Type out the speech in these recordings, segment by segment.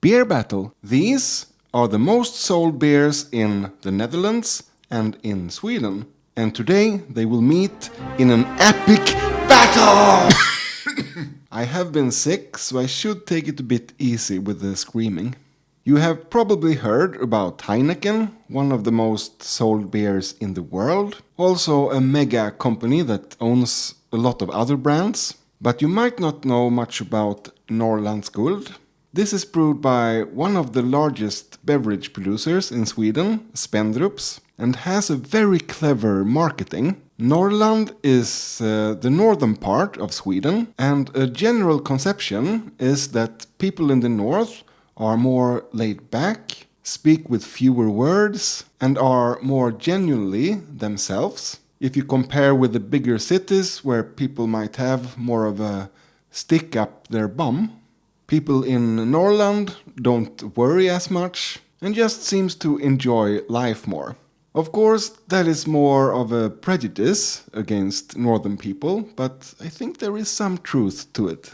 Beer battle. These are the most sold beers in the Netherlands and in Sweden. And today they will meet in an epic battle! I have been sick, so I should take it a bit easy with the screaming. You have probably heard about Heineken, one of the most sold beers in the world. Also a mega company that owns a lot of other brands. But you might not know much about Norrlands Guld. This is brewed by one of the largest beverage producers in Sweden, Spendrups, and has a very clever marketing. Norrland is the northern part of Sweden, and a general conception is that people in the north are more laid back, speak with fewer words, and are more genuinely themselves. If you compare with the bigger cities where people might have more of a stick up their bum, people in Norrland don't worry as much and just seems to enjoy life more. Of course, that is more of a prejudice against northern people, but I think there is some truth to it.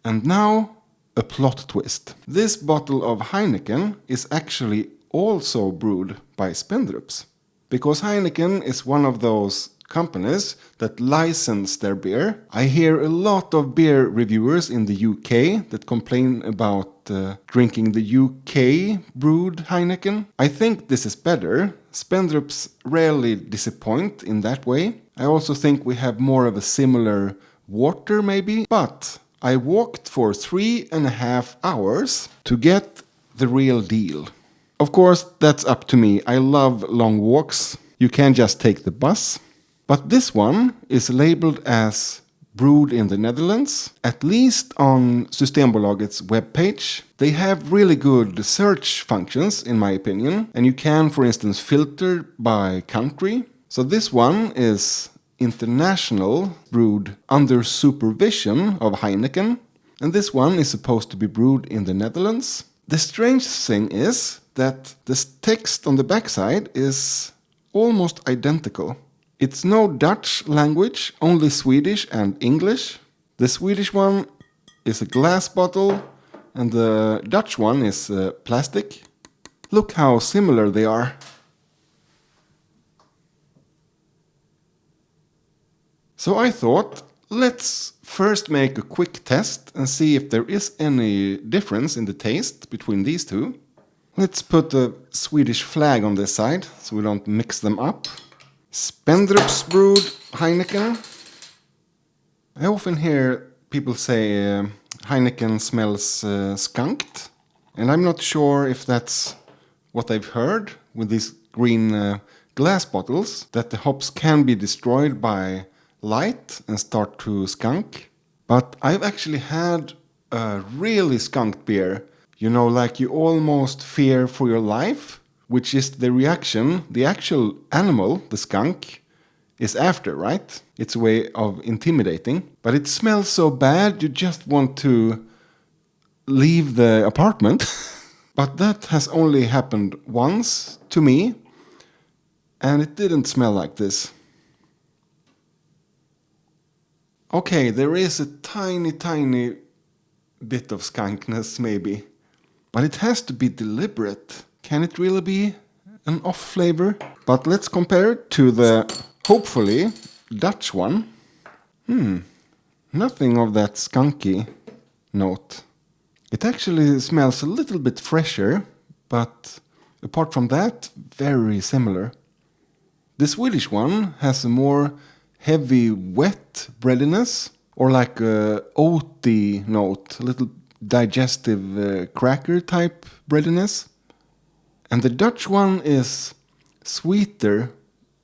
And now, a plot twist. This bottle of Heineken is actually also brewed by Spendrups. Because Heineken is one of those companies that license their beer. I hear a lot of beer reviewers in the UK that complain about drinking the UK brewed Heineken. I think this is better. Spendrups rarely disappoint in that way. I also think we have more of a similar water maybe, but I walked for 3.5 hours to get the real deal. Of course, that's up to me. I love long walks. You can't just take the bus. But this one is labeled as brewed in the Netherlands, at least on Systembolagets webpage. They have really good search functions, in my opinion, and you can, for instance, filter by country. So this one is international, brewed under supervision of Heineken, and this one is supposed to be brewed in the Netherlands. The strange thing is that the text on the backside is almost identical. It's no Dutch language, only Swedish and English. The Swedish one is a glass bottle and the Dutch one is plastic. Look how similar they are. So I thought, let's first make a quick test and see if there is any difference in the taste between these two. Let's put a Swedish flag on this side so we don't mix them up. Spendrups brewed Heineken. I often hear people say Heineken smells skunked, and I'm not sure if that's what I've heard with these green glass bottles, that the hops can be destroyed by light and start to skunk. But I've actually had a really skunked beer, you know, like you almost fear for your life, which is the reaction the actual animal, the skunk, is after, right? It's a way of intimidating. But it smells so bad you just want to leave the apartment. But that has only happened once to me, and it didn't smell like this. Okay, there is a tiny bit of skunkness maybe, but it has to be deliberate. Can it really be an off flavor? But let's compare it to the, hopefully, Dutch one. Nothing of that skunky note. It actually smells a little bit fresher, but apart from that, very similar. The Swedish one has a more heavy, wet breadiness, or like a oaty note, a little digestive cracker type breadiness. And the Dutch one is sweeter,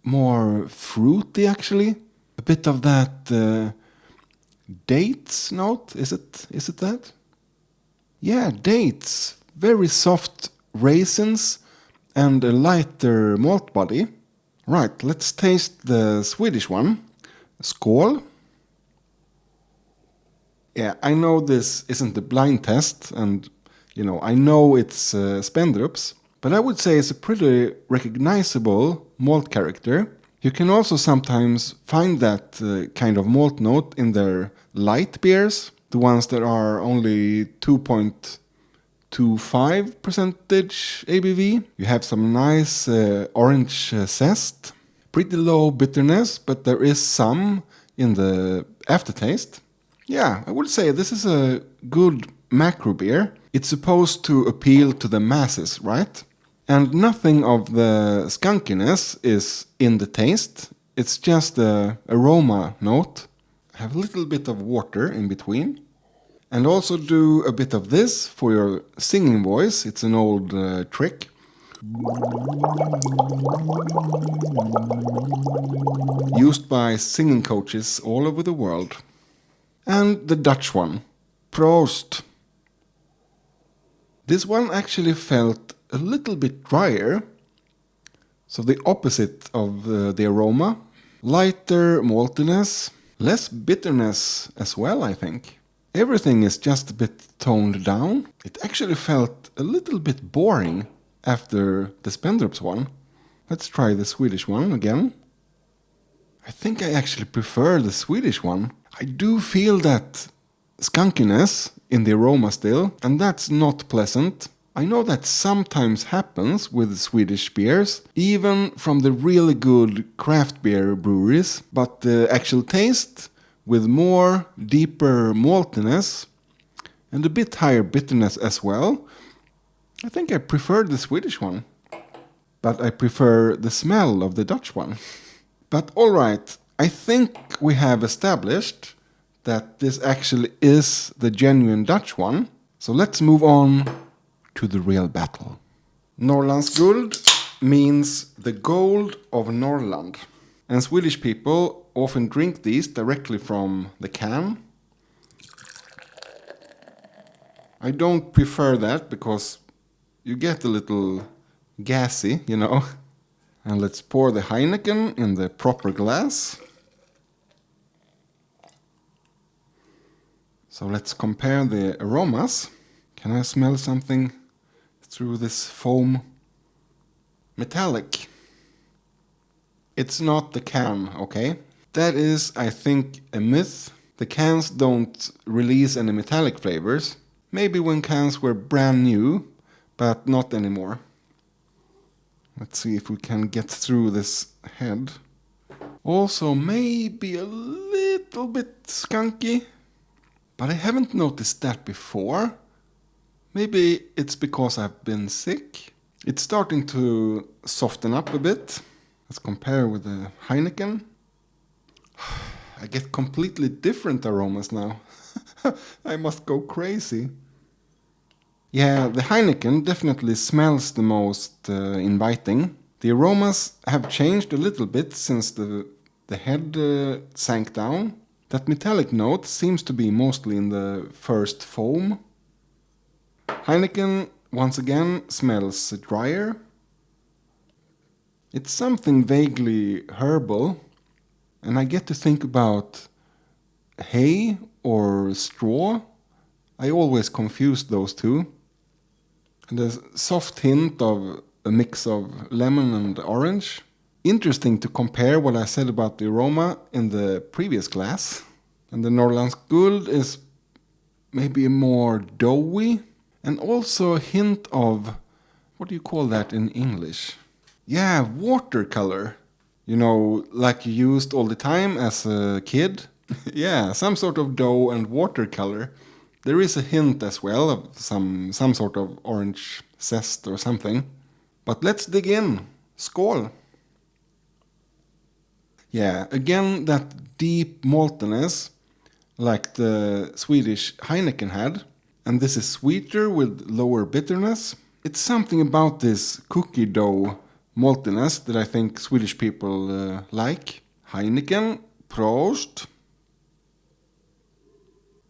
more fruity actually. A bit of that dates note, is it that? Yeah, dates. Very soft raisins and a lighter malt body. Right, let's taste the Swedish one. Skål. Yeah, I know this isn't a blind test, and I know it's Spendrups, but I would say it's a pretty recognizable malt character. You can also sometimes find that kind of malt note in their light beers, the ones that are only 2.2 5% ABV. You have some nice orange zest. Pretty low bitterness, but there is some in the aftertaste. Yeah, I would say this is a good macro beer. It's supposed to appeal to the masses, right? And nothing of the skunkiness is in the taste. It's just the aroma note. Have a little bit of water in between. And also do a bit of this for your singing voice. It's an old trick. Used by singing coaches all over the world. And the Dutch one. Proost. This one actually felt a little bit drier. So the opposite of the aroma. Lighter maltiness. Less bitterness as well, I think. Everything is just a bit toned down. It actually felt a little bit boring after the Spendrups one. Let's try the Swedish one again. I think I actually prefer the Swedish one. I do feel that skunkiness in the aroma still, and that's not pleasant. I know that sometimes happens with Swedish beers, even from the really good craft beer breweries, but the actual taste with more deeper maltiness and a bit higher bitterness as well, I think I prefer the Swedish one. But I prefer the smell of the Dutch one. But alright, I think we have established that this actually is the genuine Dutch one. So let's move on to the real battle. Norrlands Guld means the gold of Norrland. And Swedish people often drink these directly from the can. I don't prefer that because you get a little gassy, you know. And let's pour the Heineken in the proper glass. So let's compare the aromas. Can I smell something through this foam? Metallic. It's not the can, okay? That is, I think, a myth. The cans don't release any metallic flavors. Maybe when cans were brand new, but not anymore. Let's see if we can get through this head. Also, maybe a little bit skunky. But I haven't noticed that before. Maybe it's because I've been sick. It's starting to soften up a bit. Let's compare with the Heineken. I get completely different aromas now. I must go crazy. Yeah, the Heineken definitely smells the most inviting. The aromas have changed a little bit since the head sank down. That metallic note seems to be mostly in the first foam. Heineken, once again, smells drier. It's something vaguely herbal, and I get to think about hay or straw. I always confuse those two. And a soft hint of a mix of lemon and orange. Interesting to compare what I said about the aroma in the previous glass. And the Norrlands Guld is maybe more doughy. And also a hint of, what do you call that in English? Yeah, watercolor. You know, like you used all the time as a kid. Yeah, some sort of dough and watercolor. There is a hint as well of some sort of orange zest or something. But let's dig in. Skål! Yeah, again that deep maltiness like the Swedish Heineken had. And this is sweeter with lower bitterness. It's something about this cookie dough maltiness that I think Swedish people like. Heineken, Prost.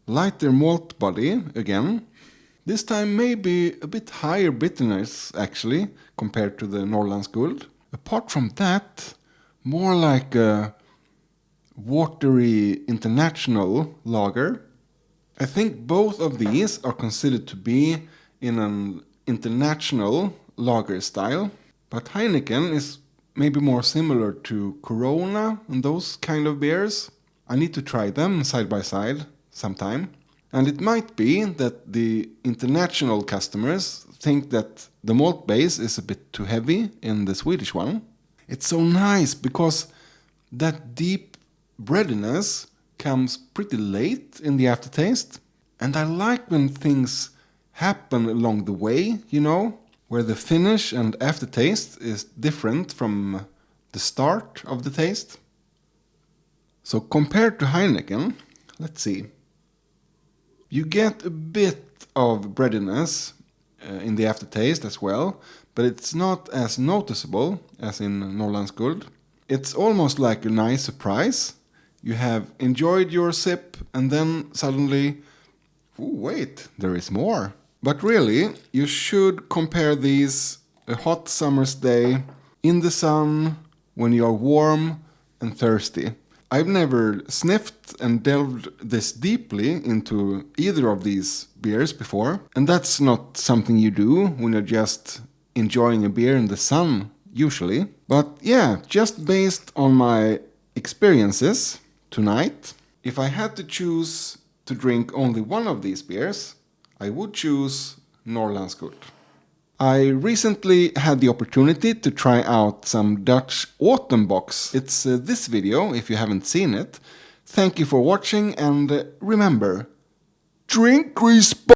Lighter malt body again. This time maybe a bit higher bitterness actually compared to the Norrlands Guld. Apart from that, more like a watery international lager. I think both of these are considered to be in an international lager style. But Heineken is maybe more similar to Corona and those kind of beers. I need to try them side by side sometime. And it might be that the international customers think that the malt base is a bit too heavy in the Swedish one. It's so nice because that deep breadiness comes pretty late in the aftertaste. And I like when things happen along the way, you know, where the finish and aftertaste is different from the start of the taste. So compared to Heineken, let's see. You get a bit of breadiness in the aftertaste as well, but it's not as noticeable as in Norrlands Guld. It's almost like a nice surprise. You have enjoyed your sip and then suddenly, ooh, wait, there is more. But really, you should compare these a hot summer's day in the sun when you are warm and thirsty. I've never sniffed and delved this deeply into either of these beers before, and that's not something you do when you're just enjoying a beer in the sun, usually. But yeah, just based on my experiences tonight, if I had to choose to drink only one of these beers, I would choose Norrlands Guld. I recently had the opportunity to try out some Dutch autumn box. It's this video if you haven't seen it. Thank you for watching and remember, drink responsibly.